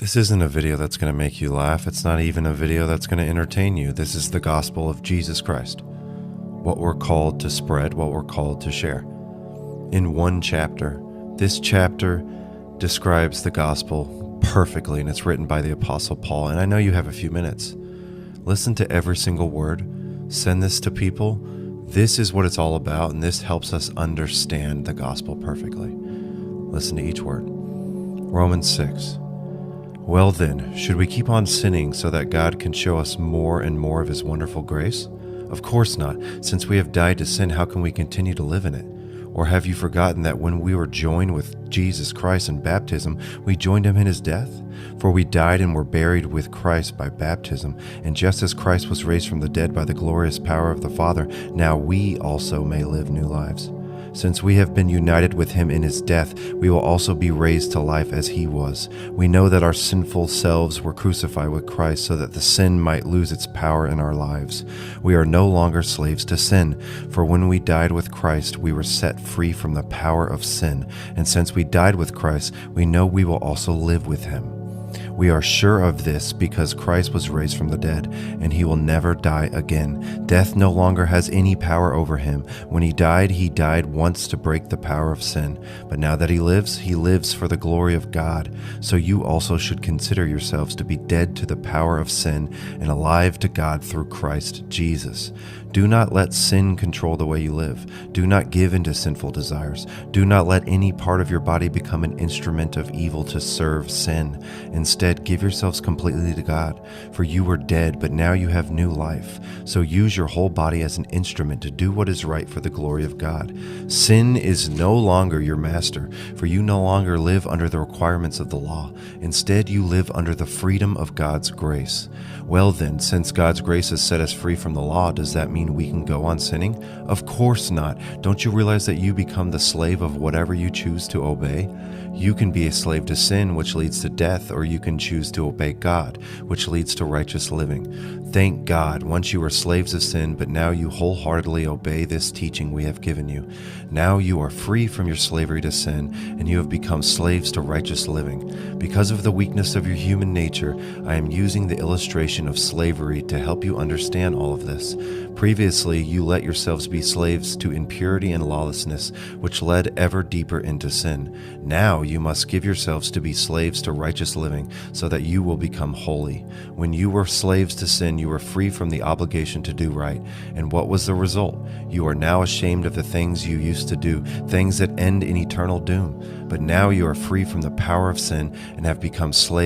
This isn't a video that's going to make you laugh. It's not even a video that's going to entertain you. This is the gospel of Jesus Christ. What we're called to spread, what we're called to share. In one chapter, this chapter describes the gospel perfectly, and it's written by the Apostle Paul. And I know you have a few minutes. Listen to every single word. Send this to people. This is what it's all about, and this helps us understand the gospel perfectly. Listen to each word. Romans 6. Well then, should we keep on sinning so that God can show us more and more of His wonderful grace? Of course not. Since we have died to sin, how can we continue to live in it? Or have you forgotten that when we were joined with Jesus Christ in baptism, we joined Him in His death? For we died and were buried with Christ by baptism, and just as Christ was raised from the dead by the glorious power of the Father, now we also may live new lives. Since we have been united with Him in His death, we will also be raised to life as He was. We know that our sinful selves were crucified with Christ so that the sin might lose its power in our lives. We are no longer slaves to sin, for when we died with Christ, we were set free from the power of sin. And since we died with Christ, we know we will also live with Him. We are sure of this because Christ was raised from the dead, and He will never die again. Death no longer has any power over Him. When He died once to break the power of sin. But now that He lives for the glory of God. So you also should consider yourselves to be dead to the power of sin and alive to God through Christ Jesus. Do not let sin control the way you live. Do not give in to sinful desires. Do not let any part of your body become an instrument of evil to serve sin. Instead, give yourselves completely to God, for you were dead, but now you have new life. So use your whole body as an instrument to do what is right for the glory of God. Sin is no longer your master, for you no longer live under the requirements of the law. Instead, you live under the freedom of God's grace. Well then, since God's grace has set us free from the law, does that mean we can go on sinning? Of course not. Don't you realize that you become the slave of whatever you choose to obey? You can be a slave to sin, which leads to death, or you can choose to obey God, which leads to righteous living. Thank God, once you were slaves of sin, but now you wholeheartedly obey this teaching we have given you. Now you are free from your slavery to sin, and you have become slaves to righteous living. Because of the weakness of your human nature, I am using the illustration of slavery to help you understand all of this. Previously, you let yourselves be slaves to impurity and lawlessness, which led ever deeper into sin. Now you must give yourselves to be slaves to righteous living, so that you will become holy. When you were slaves to sin, you were free from the obligation to do right. And what was the result? You are now ashamed of the things you used to do, things that end in eternal doom. But now you are free from the power of sin and have become slaves